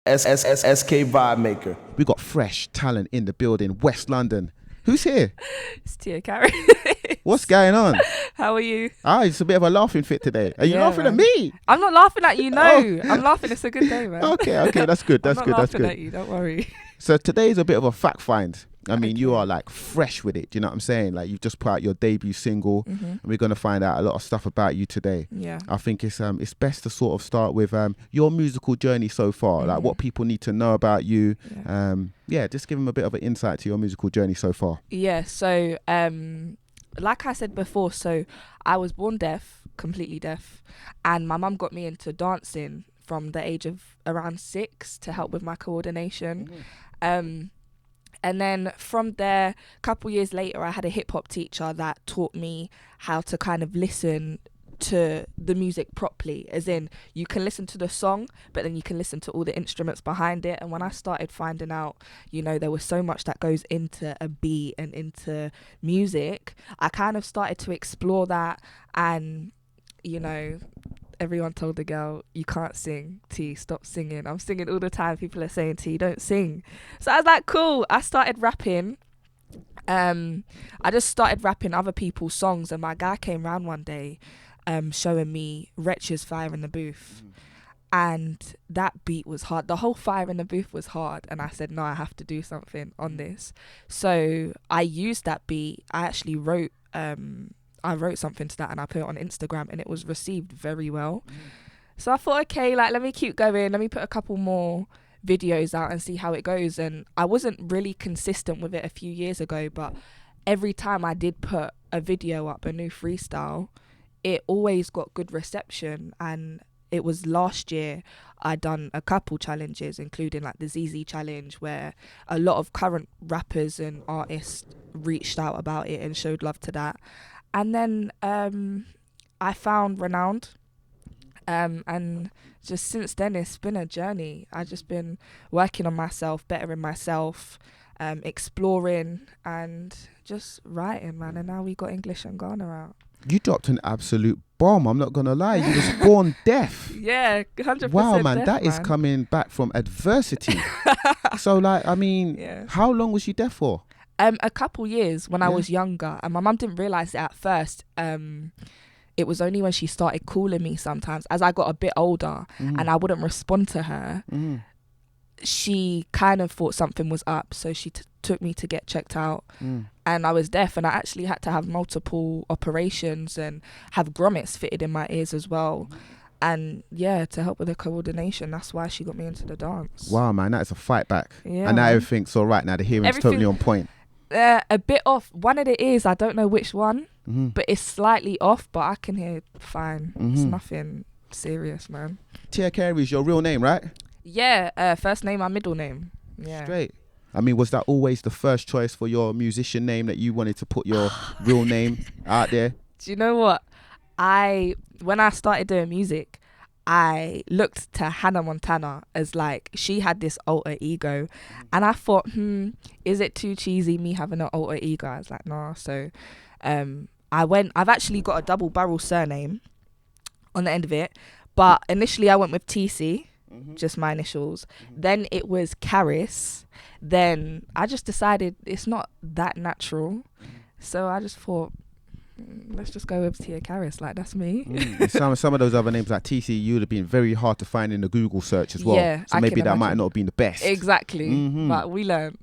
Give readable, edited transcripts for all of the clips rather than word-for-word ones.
SK Vibemaker. We got fresh talent in the building, West London. Who's here? It's Tia Carys. What's going on? How are you? It's a bit of a laughing fit today. Are you laughing at me? I'm not laughing at you, no. I'm laughing. It's a good day, man. Okay, that's good. That's I'm good. not That's laughing good. at you, don't worry. So today's a bit of a fact find. I mean, you Okay. are like fresh with it. Do you know what I'm saying? Like you've just put out your debut single, and we're gonna find out a lot of stuff about you today. Yeah. I think it's best to sort of start with your musical journey so far, like what people need to know about you. Just give them a bit of an insight to your musical journey so far. Yeah, so like I said before, so I was born deaf, completely deaf, and my mum got me into dancing from the age of around 6 to help with my coordination. And then from there, a couple years later, I had a hip hop teacher that taught me how to kind of listen to the music properly, as in you can listen to the song, but then you can listen to all the instruments behind it. And when I started finding out, there was so much that goes into a beat and into music, I kind of started to explore that. And, everyone told the girl, you can't sing, T, stop singing. I'm singing all the time. People are saying, T, don't sing. So I was like, cool. I started rapping. I just started rapping other people's songs, and my guy came round one day showing me Wretch's Fire in the Booth. And that beat was hard. The whole Fire in the Booth was hard. And I said, no, I have to do something on this. So I used that beat. I actually wrote something to that and I put it on Instagram, and it was received very well. So I thought, okay, let me keep going. Let me put a couple more videos out and see how it goes. And I wasn't really consistent with it a few years ago, but every time I did put a video up, a new freestyle, it always got good reception. And it was last year I done a couple challenges, including like the ZZ challenge, where a lot of current rappers and artists reached out about it and showed love to that. And then I found Renowned, and just since then it's been a journey. I've just been working on myself, bettering myself, exploring and just writing, man. And now we got English and Ghana out. You dropped an absolute bomb. I'm not gonna lie. You was born deaf. Yeah, 100%. Wow, man, deaf, that is man. coming back from adversity. So, how long was you deaf for? A couple years when I was younger, and my mum didn't realise it at first. It was only when she started calling me sometimes as I got a bit older and I wouldn't respond to her. She kind of thought something was up, so she took me to get checked out. And I was deaf, and I actually had to have multiple operations and have grommets fitted in my ears as well. And to help with the coordination, that's why she got me into the dance. Wow, man, that is a fight back. Yeah, and now man. everything's all right. Now the hearing's totally on point. A bit off. One of the ears, I don't know which one, but it's slightly off, but I can hear fine. It's nothing serious, man. Tia Carys, your real name, right? Yeah, first name and middle name. Yeah. Straight. I mean, was that always the first choice for your musician name, that you wanted to put your real name out there? Do you know what? When I started doing music, I looked to Hannah Montana as like, she had this alter ego, and I thought, is it too cheesy me having an alter ego? I was like, nah. So I've actually got a double barrel surname on the end of it, but initially I went with TC, just my initials. Then it was Carys. Then I just decided it's not that natural, so I just thought, let's just go with Tia Carys, like that's me. Some of those other names like TC, you would have been very hard to find in the Google search as well. Yeah, so maybe that might not have been the best. Exactly, but we learned.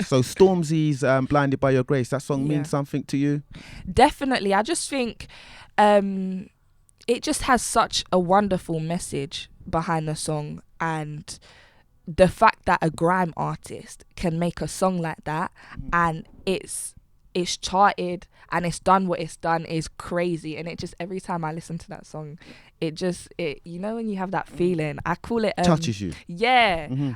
So Stormzy's Blinded by Your Grace, that song means something to you? Definitely. I just think it just has such a wonderful message behind the song, and the fact that a grime artist can make a song like that and it's charted and it's done what it's done is crazy. And it just, every time I listen to that song, it when you have that feeling, I call it touches you.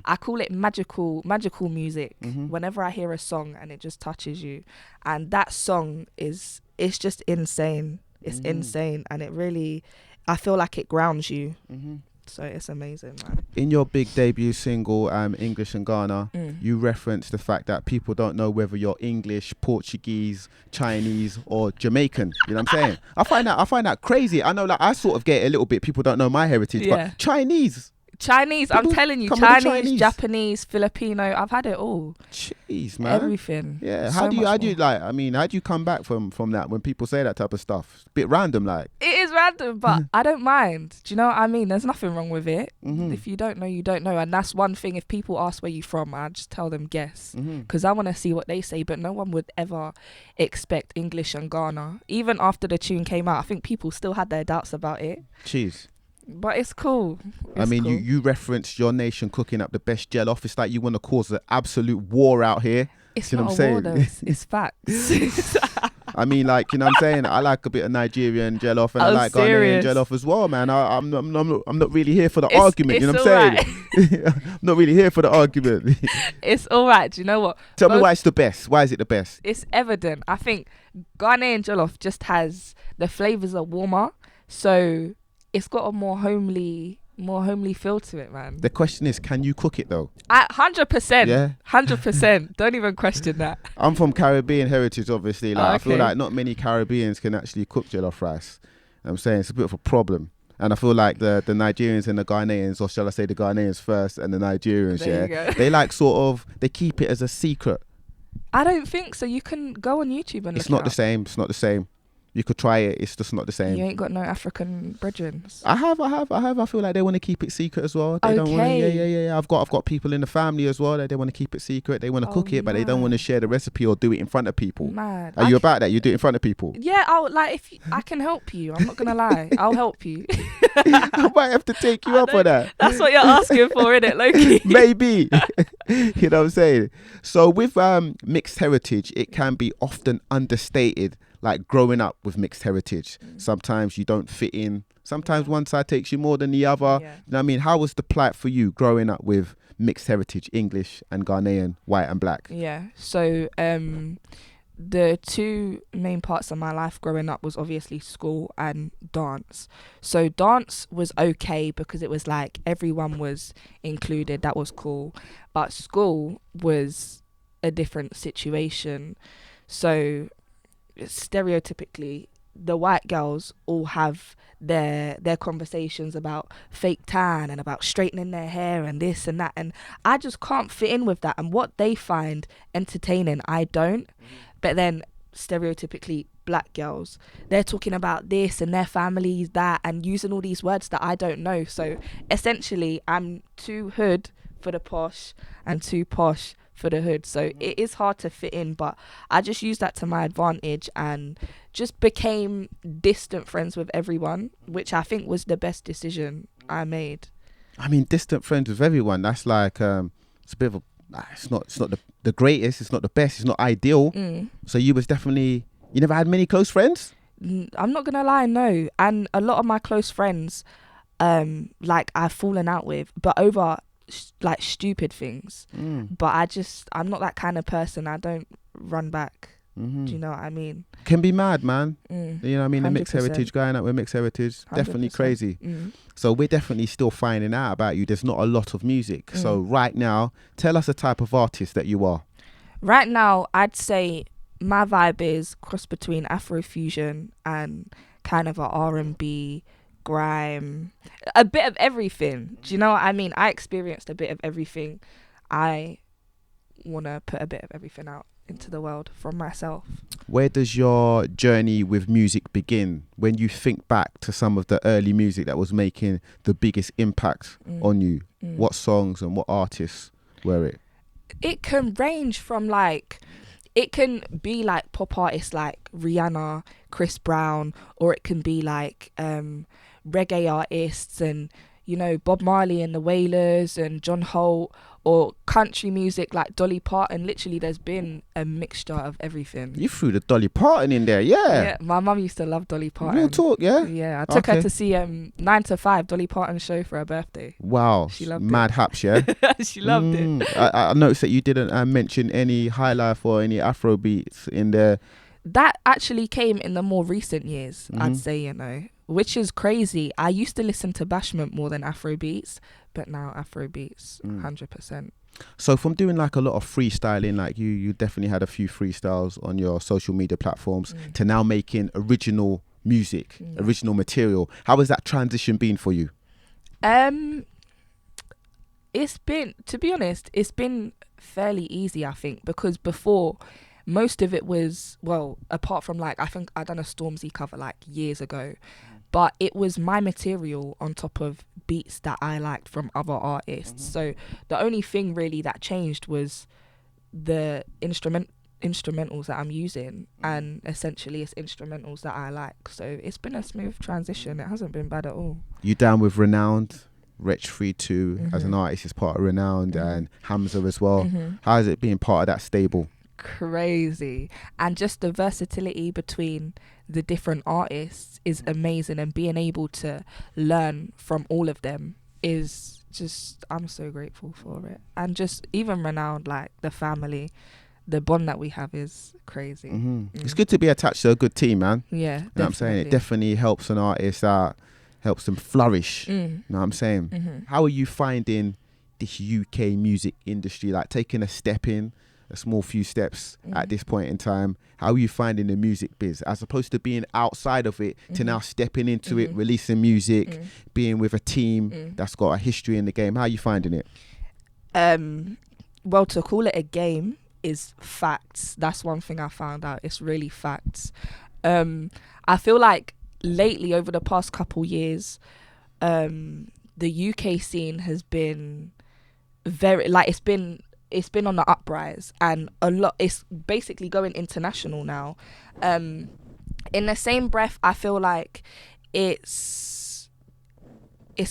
I call it magical music. Whenever I hear a song and it just touches you, and that song it's just insane. It's insane, and it really, I feel like it grounds you. So it's amazing, man. In your big debut single, English and Ghana, you reference the fact that people don't know whether you're English, Portuguese, Chinese, or Jamaican. You know what I'm saying? I find that crazy. I know, like, I sort of get it a little bit. People don't know my heritage, but Chinese. Chinese, I'm People telling you, come with the Chinese, Japanese, Filipino, I've had it all. Jeez, man. Everything. Yeah. So How do you much more. like? I mean, how do you come back from that when people say that type of stuff? It's a bit random, like. It is random, but I don't mind. Do you know what I mean? There's nothing wrong with it. If you don't know, you don't know. And that's one thing. If people ask where you from, I just tell them guess. Because I want to see what they say. But no one would ever expect English and Ghana. Even after the tune came out, I think people still had their doubts about it. Jeez. But it's cool. I mean, cool. you referenced your nation cooking up the best jollof. It's like you want to cause an absolute war out here. It's you know not what I'm a war saying? though. It's facts. I mean, like, you know what I'm saying? I like a bit of Nigerian jollof and I like serious. Ghanaian jollof as well, man. I'm not really here for the argument, you know what I'm saying? Right. I'm not really here for the argument. It's all right. Do you know what? Tell me why it's the best. Why is it the best? It's evident. I think Ghanaian jollof just has, the flavors are warmer. So it's got a more homely feel to it, man. The question is, can you cook it though? 100%. Yeah. 100%. Don't even question that. I'm from Caribbean heritage, obviously. Like, I feel Okay. like not many Caribbeans can actually cook jollof rice. I'm saying it's a bit of a problem. And I feel like the Nigerians and the Ghanaians, or shall I say the Ghanaians first and the Nigerians, There you go. they like sort of, they keep it as a secret. I don't think so. You can go on YouTube and It's look not the same. It's not the same. You could try it. It's just not the same. You ain't got no African brethrens. I have. I feel like they want to keep it secret as well. They don't want to. Yeah. I've got people in the family as well that they want to keep it secret. They want to cook it, but they don't want to share the recipe or do it in front of people. Mad. Are you about that? You do it in front of people? Yeah, I can help you. I'm not gonna lie. I'll help you. I might have to take you up on that. That's what you're asking for, innit, Loki? Maybe. You know what I'm saying? So with mixed heritage, it can be often understated. Like growing up with mixed heritage, sometimes you don't fit in. Sometimes one side takes you more than the other. Yeah. You know what I mean? How was the plight for you growing up with mixed heritage, English and Ghanaian, white and black? Yeah. So the two main parts of my life growing up was obviously school and dance. So dance was okay because it was like everyone was included. That was cool. But school was a different situation. So stereotypically, the white girls all have their conversations about fake tan and about straightening their hair and this and that, and I just can't fit in with that. And what they find entertaining, I don't. But then stereotypically, black girls, they're talking about this and their families that, and using all these words that I don't know. So essentially, I'm too hood for the posh and too posh for the hood. So it is hard to fit in, but I just used that to my advantage and just became distant friends with everyone, which I think was the best decision I made. I mean, distant friends with everyone, that's like it's a bit of a, it's not the greatest, it's not the best, it's not ideal. So you never had many close friends? I'm not gonna lie, no. And a lot of my close friends like I've fallen out with, but over like stupid things. But I'm not that kind of person. I don't run back. Do you know what I mean? Can be mad, man. You know what I mean? The mixed 100%. heritage, growing up with mixed heritage, definitely 100%. crazy. So we're definitely still finding out about you. There's not a lot of music. So right now, tell us the type of artist that you are. Right now, I'd say my vibe is cross between Afrofusion and kind of a R&B, grime, a bit of everything. Do you know what I mean? I experienced a bit of everything. I want to put a bit of everything out into the world from myself. Where does your journey with music begin? When you think back to some of the early music that was making the biggest impact on you, what songs and what artists were it? It can range from it can be like pop artists like Rihanna, Chris Brown, or it can be like reggae artists and, you know, Bob Marley and the Wailers and John Holt, or country music like Dolly Parton. Literally, there's been a mixture of everything. You threw the Dolly Parton in there, yeah. My mum used to love Dolly Parton. Real talk, yeah? Yeah, I took her to see 9 to 5 Dolly Parton show for her birthday. Wow, She loved mad haps, yeah? She loved it. I noticed that you didn't mention any high life or any Afro beats in there. That actually came in the more recent years, I'd say, you know, which is crazy. I used to listen to Bashment more than Afro beats, but now Afro beats, 100%. So from doing like a lot of freestyling, like you definitely had a few freestyles on your social media platforms, to now making original music, original material. How has that transition been for you? It's been, to be honest, it's been fairly easy, I think, because before most of it was, well, apart from like, I think I done a Stormzy cover like years ago, but it was my material on top of beats that I liked from other artists. So the only thing really that changed was the instrumentals that I'm using, and essentially it's instrumentals that I like. So it's been a smooth transition. It hasn't been bad at all. You down with Renowned? Wretch 3-2 as an artist is part of Renowned, and Hamzaa as well. How is it being part of that stable? Crazy. And just the versatility between the different artists is amazing, and being able to learn from all of them is just, I'm so grateful for it. And just even Renowned, like the family, the bond that we have is crazy. It's good to be attached to a good team, man. Yeah, You know what I'm saying? It definitely helps an artist out, helps them flourish. You know what I'm saying? How are you finding this UK music industry, like taking a step in, a small few steps at this point in time? How are you finding the music biz as opposed to being outside of it to now stepping into it, releasing music, being with a team that's got a history in the game? How are you finding it? Well, to call it a game is facts. That's one thing I found out. It's really facts. I feel like lately, over the past couple years, the UK scene has been very, like, it's been on the uprise, and a lot, it's basically going international now. In the same breath, I feel like it's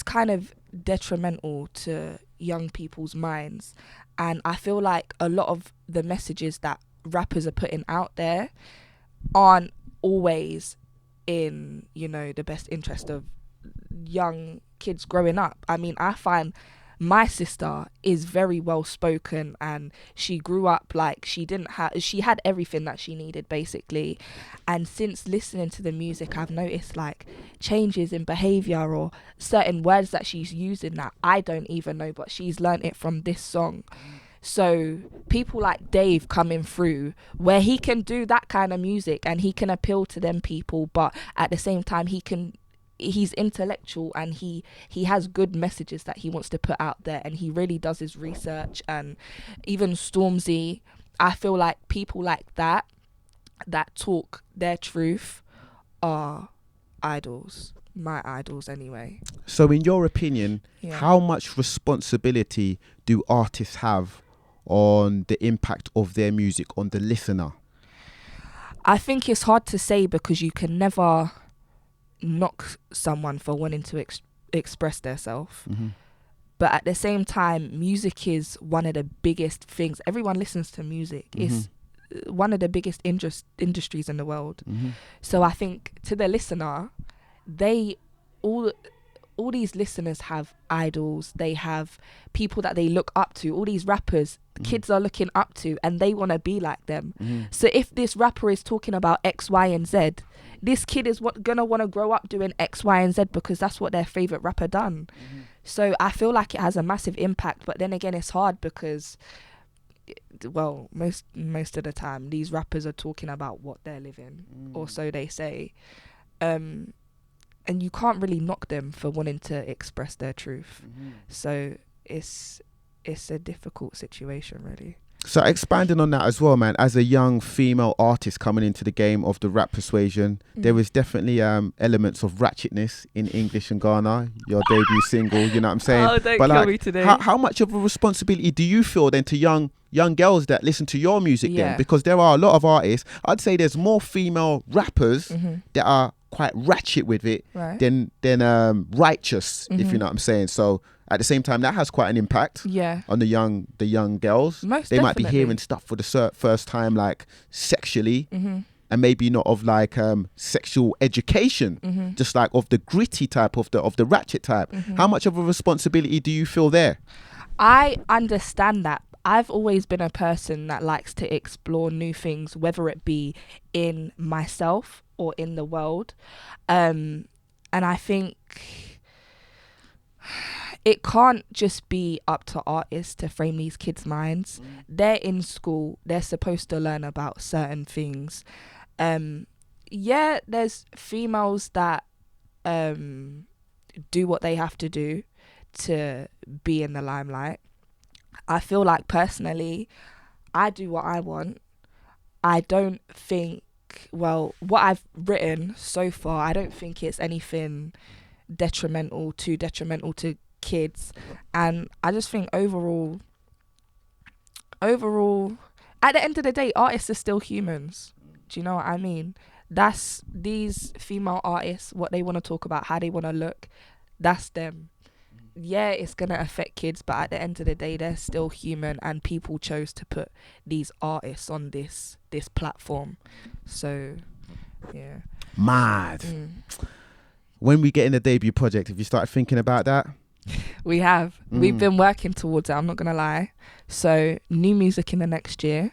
kind of detrimental to young people's minds, and I feel like a lot of the messages that rappers are putting out there aren't always in, you know, the best interest of young kids growing up. I mean, I find my sister is very well spoken, and she grew up like she had everything that she needed basically, and since listening to the music I've noticed like changes in behavior or certain words that she's using that I don't even know, but she's learned it from this song. So people like Dave coming through, where he can do that kind of music and he can appeal to them people, but at the same time he's intellectual, and he has good messages that he wants to put out there, and he really does his research. And even Stormzy, I feel like people like that talk their truth are idols, my idols anyway. So in your opinion, how much responsibility do artists have on the impact of their music on the listener? I think it's hard to say, because you can never knock someone for wanting to express themselves. But at the same time, music is one of the biggest things. Everyone listens to music. It's one of the biggest industries in the world. So I think to the listener, all these listeners have idols. They have people that they look up to. All these rappers, kids are looking up to, and they want to be like them. So if this rapper is talking about X, Y, and Z, this kid is gonna want to grow up doing X, Y, and Z, because that's what their favorite rapper done. So I feel like it has a massive impact. But then again, it's hard because, well, most of the time these rappers are talking about what they're living, or so they say. And you can't really knock them for wanting to express their truth. So it's a difficult situation, really. So expanding on that as well, man, as a young female artist coming into the game of the rap persuasion, there is definitely elements of ratchetness in English and Ghana, your debut single, you know what I'm saying? Oh, don't kill me today. How much of a responsibility do you feel then to young girls that listen to your music then? Because there are a lot of artists. I'd say there's more female rappers that are quite ratchet with it than righteous, if you know what I'm saying. So at the same time, that has quite an impact on the young girls. They might be hearing stuff for the first time, like sexually, and maybe not of like sexual education, just like of the gritty type, of the ratchet type. How much of a responsibility do you feel there? I understand that. I've always been a person that likes to explore new things, whether it be in myself or in the world. And I think it can't just be up to artists to frame these kids' minds. They're in school. They're supposed to learn about certain things. There's females that do what they have to do. to be in the limelight. I feel like personally, I do what I want. I don't think, well, what I've written so far, I don't think it's anything detrimental to kids. And I just think overall, at the end of the day, artists are still humans. Do you know what I mean? That's these female artists, what they want to talk about, how they want to look, that's them. Yeah, it's going to affect kids, but at the end of the day, they're still human, and people chose to put these artists on this platform. So, yeah. Mad. When we get in the debut project, have you started thinking about that? We have. We've been working towards it, I'm not going to lie. So, new music in the next year.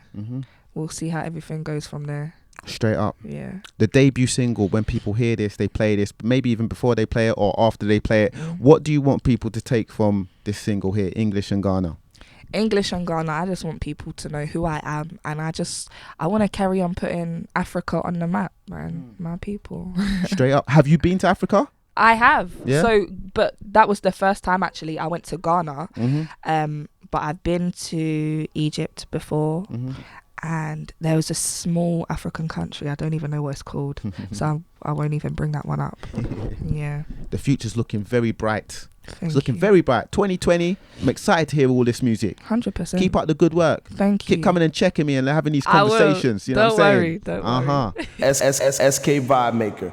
We'll see how everything goes from there. Straight up. Yeah. The debut single, when people hear this, they play this, maybe even before they play it or after they play it. What do you want people to take from this single here, English and Ghana? English and Ghana, I just want people to know who I am, and I want to carry on putting Africa on the map, man. My people. Straight up. Have you been to Africa? I have. Yeah? So, but that was the first time actually I went to Ghana. But I've been to Egypt before. And there was a small African country, I don't even know what it's called, so I won't even bring that one up. Yeah. The future's looking very bright. Thank It's looking you. very bright. 2020, I'm excited to hear all this music. 100%. Keep up the good work. Thank you. Keep coming and checking me and having these conversations. You know Don't what I'm worry, saying? don't worry. SK Vibemaker.